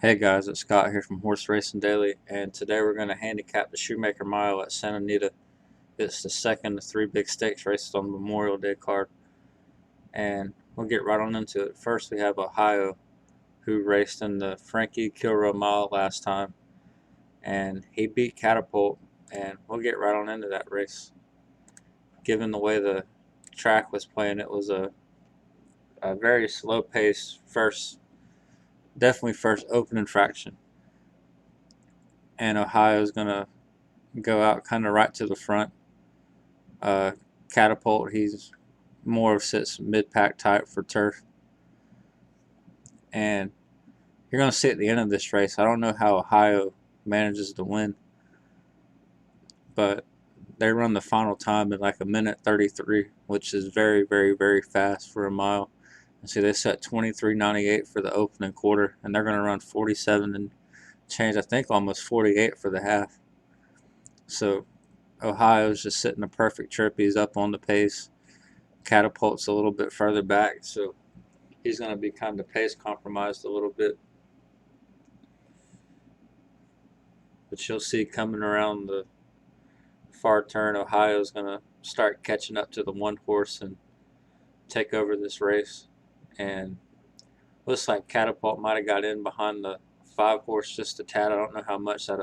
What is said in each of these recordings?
Hey guys, it's Scott here from Horse Racing Daily, and today we're going to handicap the Shoemaker Mile at Santa Anita. It's the second of three big stakes races on the Memorial Day card, and we'll get right on into it. First, we have Ohio, who raced in the Frankie Kilroe Mile last time, and he beat Catapult, and we'll get right on into that race. Given the way the track was playing, it was a very slow pace definitely first opening fraction, and Ohio's going to go out kind of right to the front. Uh, Catapult, he's more of sits mid-pack type for turf. And you're going to see at the end of this race, I don't know how Ohio manages to win, but they run the final time in like a minute 33, which is very, very, very fast for a mile. And see, they set 23.98 for the opening quarter, and they're going to run 47 and change, I think almost 48 for the half. So Ohio's just sitting a perfect trip. He's up on the pace. Catapult's a little bit further back, so he's going to be kind of pace compromised a little bit. But you'll see coming around the far turn, Ohio's going to start catching up to the one horse and take over this race. And looks like Catapult might have got in behind the 5 horse just a tad. I don't know how much that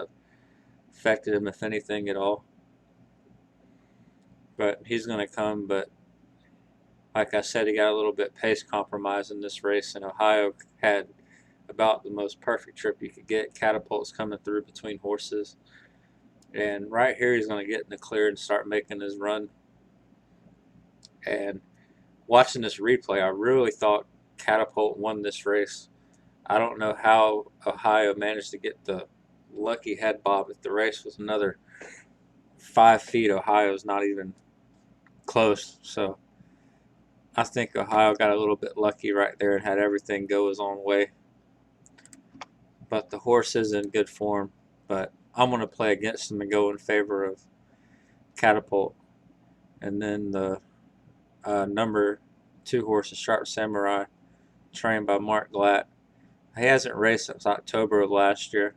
affected him, if anything at all. But he's going to come, but like I said, he got a little bit pace compromised in this race, and Ohio had about the most perfect trip you could get. Catapult's coming through between horses, and right here he's going to get in the clear and start making his run. And watching this replay, I really thought Catapult won this race. I don't know how Ohio managed to get the lucky head bob. If the race was another 5 feet, Ohio's not even close. So I think Ohio got a little bit lucky right there and had everything go his own way. But the horse is in good form. But I'm going to play against him and go in favor of Catapult. And then the number 2 horse, the Sharp Samurai, trained by Mark Glatt. He hasn't raced since October of last year,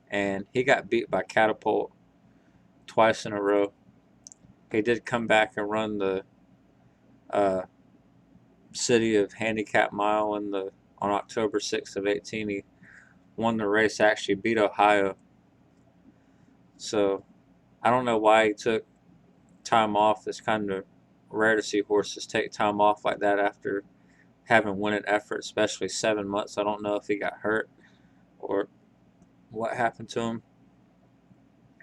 and he got beat by Catapult twice in a row. He did come back and run the City of Handicap Mile on October 6th of 18. He won the race, actually beat Ohio. So I don't know why he took time off. It's kind of rare to see horses take time off like that after having winning effort, especially 7 months. I don't know if he got hurt or what happened to him.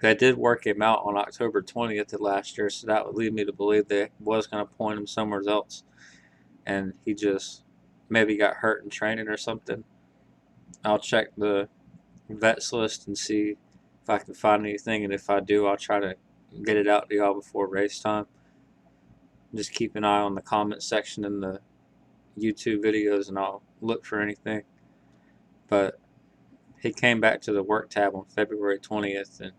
They did work him out on October 20th of last year, so that would lead me to believe they was going to point him somewhere else, and he just maybe got hurt in training or something. I'll check the vets list and see if I can find anything, and if I do, I'll try to get it out to y'all before race time. Just keep an eye on the comment section in the YouTube videos, and I'll look for anything. But he came back to the work tab on February 20th, and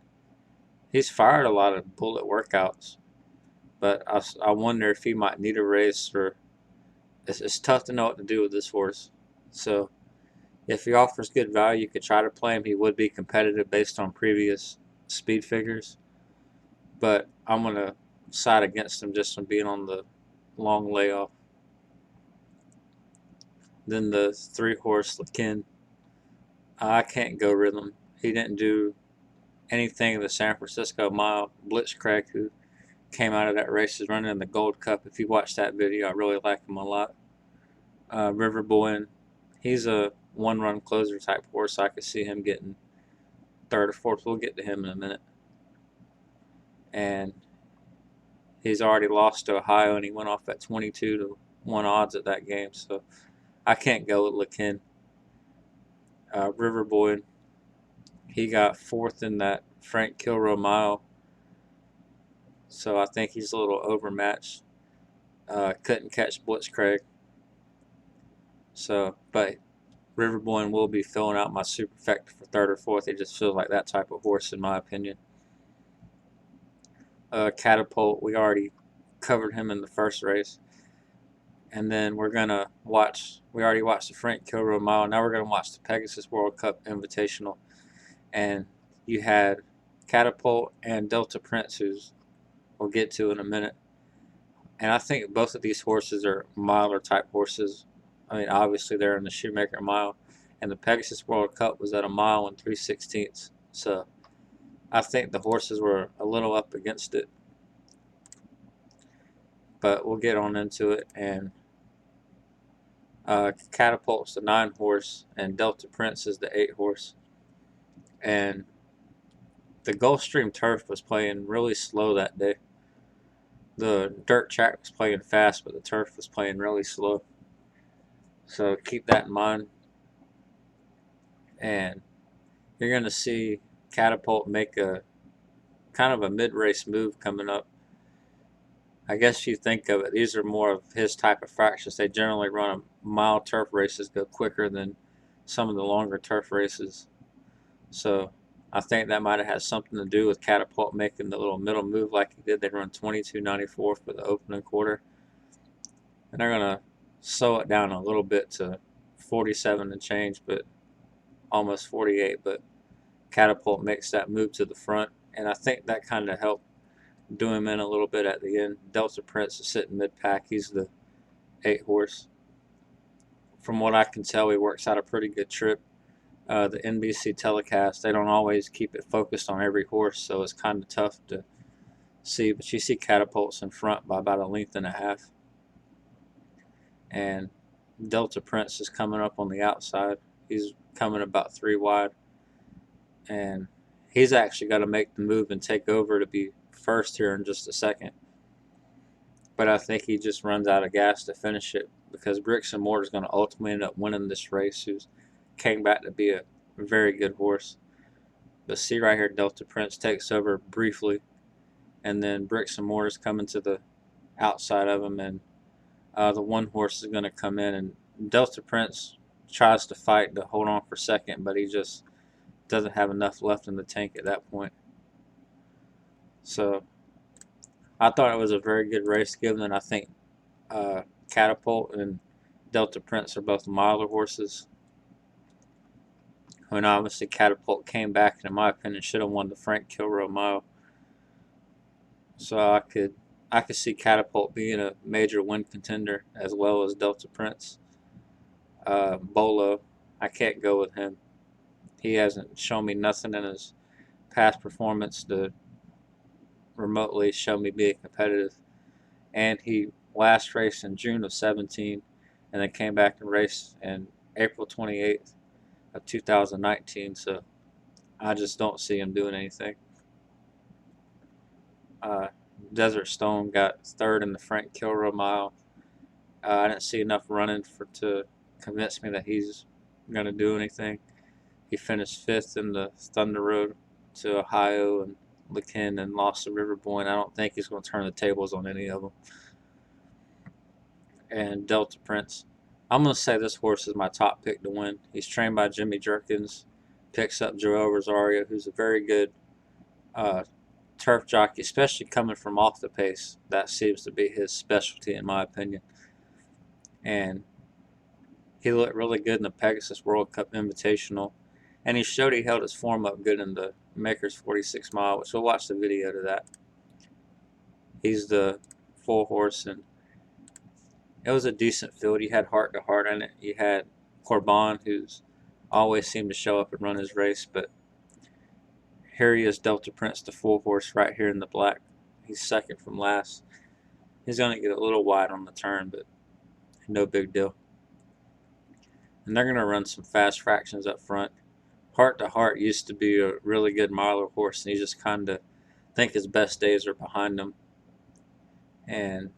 he's fired a lot of bullet workouts. But I wonder if he might need a race, or it's tough to know what to do with this horse. So if he offers good value, you could try to play him. He would be competitive based on previous speed figures. But I'm going to side against him just from being on the long layoff. Then the 3-horse Lakin. I can't go rhythm. He didn't do anything in the San Francisco Mile. Blitzcrank, who came out of that race, is running in the Gold Cup. If you watch that video, I really like him a lot. River Boy, he's a one-run closer type horse. I could see him getting 3rd or 4th. We'll get to him in a minute. And he's already lost to Ohio, and he went off at 22-1 odds at that game. So I can't go with Lakin. River Boy, he got 4th in that Frank Kilroe Mile. So I think he's a little overmatched. Couldn't catch Blitzcrank. So, but Riverboy will be filling out my superfecta for 3rd or 4th. He just feels like that type of horse, in my opinion. Catapult, we already covered him in the first race. And then we're gonna watch. We already watched the Frank Kilroy Mile. Now we're gonna watch the Pegasus World Cup Invitational. And you had Catapult and Delta Prince, who's we'll get to in a minute. And I think both of these horses are miler type horses. I mean, obviously they're in the Shoemaker Mile, and the Pegasus World Cup was at a mile and 3/16. So I think the horses were a little up against it, but we'll get on into it. And Catapult's the 9 horse, and Delta Prince is the 8 horse. And the Gulfstream turf was playing really slow that day. The dirt track was playing fast, but the turf was playing really slow. So keep that in mind. And you're going to see Catapult make a kind of a mid-race move coming up. I guess you think of it, these are more of his type of fractions. They generally run a mile turf races, go quicker than some of the longer turf races. So I think that might have had something to do with Catapult making the little middle move like he did. They run 22.94 for the opening quarter. And they're going to slow it down a little bit to 47 and change, but almost 48. But Catapult makes that move to the front, and I think that kind of helped do him in a little bit at the end. Delta Prince is sitting mid-pack. He's the 8 horse. From what I can tell, he works out a pretty good trip. The NBC telecast, they don't always keep it focused on every horse, so it's kind of tough to see. But you see Catapult's in front by about a length and a half. And Delta Prince is coming up on the outside. He's coming about 3 wide. And he's actually got to make the move and take over to be first here in just a second. But I think he just runs out of gas to finish it, because Bricks and Mortar is going to ultimately end up winning this race, who came back to be a very good horse. But see right here, Delta Prince takes over briefly, and then Bricks and Mortar is coming to the outside of him, and the 1 horse is going to come in, and Delta Prince tries to fight to hold on for second, but he just doesn't have enough left in the tank at that point. So I thought it was a very good race, given that I think Catapult and Delta Prince are both miler horses. When obviously Catapult came back and in my opinion should have won the Frank Kilroy Mile. So I could see Catapult being a major win contender as well as Delta Prince. Bolo, I can't go with him. He hasn't shown me nothing in his past performance to remotely show me being competitive. And he last raced in June of 17 and then came back and raced in April 28th of 2019. So I just don't see him doing anything. Desert Stone got 3rd in the Frank Kilroy Mile. I didn't see enough running to convince me that he's going to do anything. He finished 5th in the Thunder Road to Ohio and LeKen and lost to River Boy. I don't think he's going to turn the tables on any of them. And Delta Prince, I'm going to say this horse is my top pick to win. He's trained by Jimmy Jerkins, picks up Joel Rosario, who's a very good turf jockey, especially coming from off the pace. That seems to be his specialty, in my opinion. And he looked really good in the Pegasus World Cup Invitational. And he showed he held his form up good in the Maker's 46 Mile, which we'll watch the video to that. He's the 4 horse, and it was a decent field. You had Heart to Heart in it. You had Corban, who's always seemed to show up and run his race, but here he is, Delta Prince, the 4 horse, right here in the black. He's second from last. He's going to get a little wide on the turn, but no big deal. And they're going to run some fast fractions up front. Heart to Heart used to be a really good miler horse, and he just kind of think his best days are behind him. And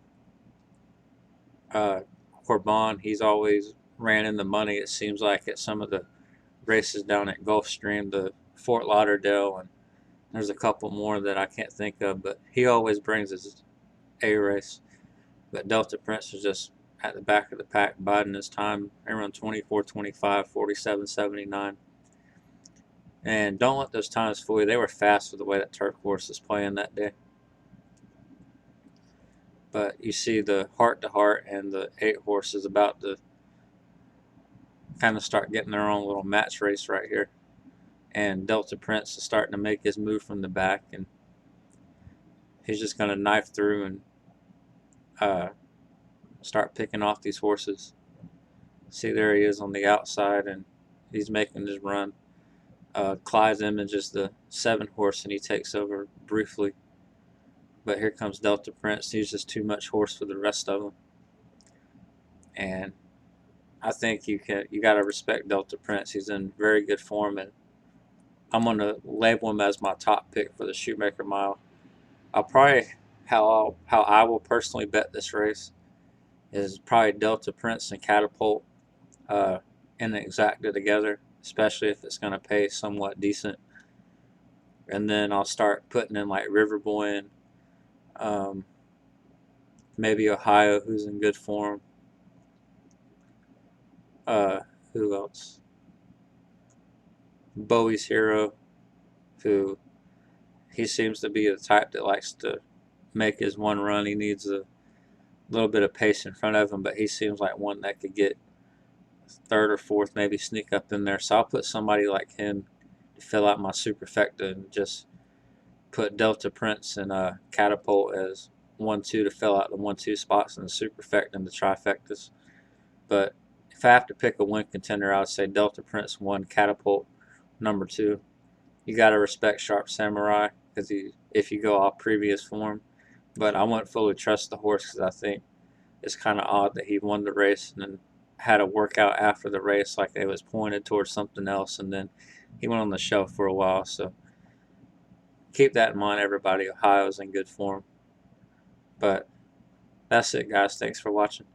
Corban, he's always ran in the money, it seems like, at some of the races down at Gulfstream, the Fort Lauderdale, and there's a couple more that I can't think of, but he always brings his A race. But Delta Prince was just at the back of the pack, biding his time. They run 24.25, 47.79. And don't let those times fool you. They were fast with the way that turf course was playing that day. But you see the Heart to Heart and the 8 horse is about to kind of start getting their own little match race right here. And Delta Prince is starting to make his move from the back, and he's just going to knife through and start picking off these horses. See, there he is on the outside, and he's making his run. Clyde's Image is the 7 horse, and he takes over briefly. But here comes Delta Prince. He's just too much horse for the rest of them. And I think you got to respect Delta Prince. He's in very good form, and I'm going to label him as my top pick for the Shoemaker Mile. I'll probably how I will personally bet this race is probably Delta Prince and Catapult in the exacta together, especially if it's going to pay somewhat decent. And then I'll start putting in like Riverboy and maybe Ohio, who's in good form. Who else? Bowie's Hero, who he seems to be the type that likes to make his one run. He needs a little bit of pace in front of him, but he seems like one that could get 3rd or 4th, maybe sneak up in there. So I'll put somebody like him to fill out my superfecta and just put Delta Prince and Catapult as 1-2 to fill out the 1-2 spots in the superfecta and the trifectas. But if I have to pick a win contender, I would say Delta Prince 1, Catapult number 2. You got to respect Sharp Samurai because if you go off previous form. But I wouldn't fully trust the horse because I think it's kind of odd that he won the race and then had a workout after the race like it was pointed towards something else, and then he went on the shelf for a while. So keep that in mind, everybody. Ohio's in good form. But that's it, guys. Thanks for watching.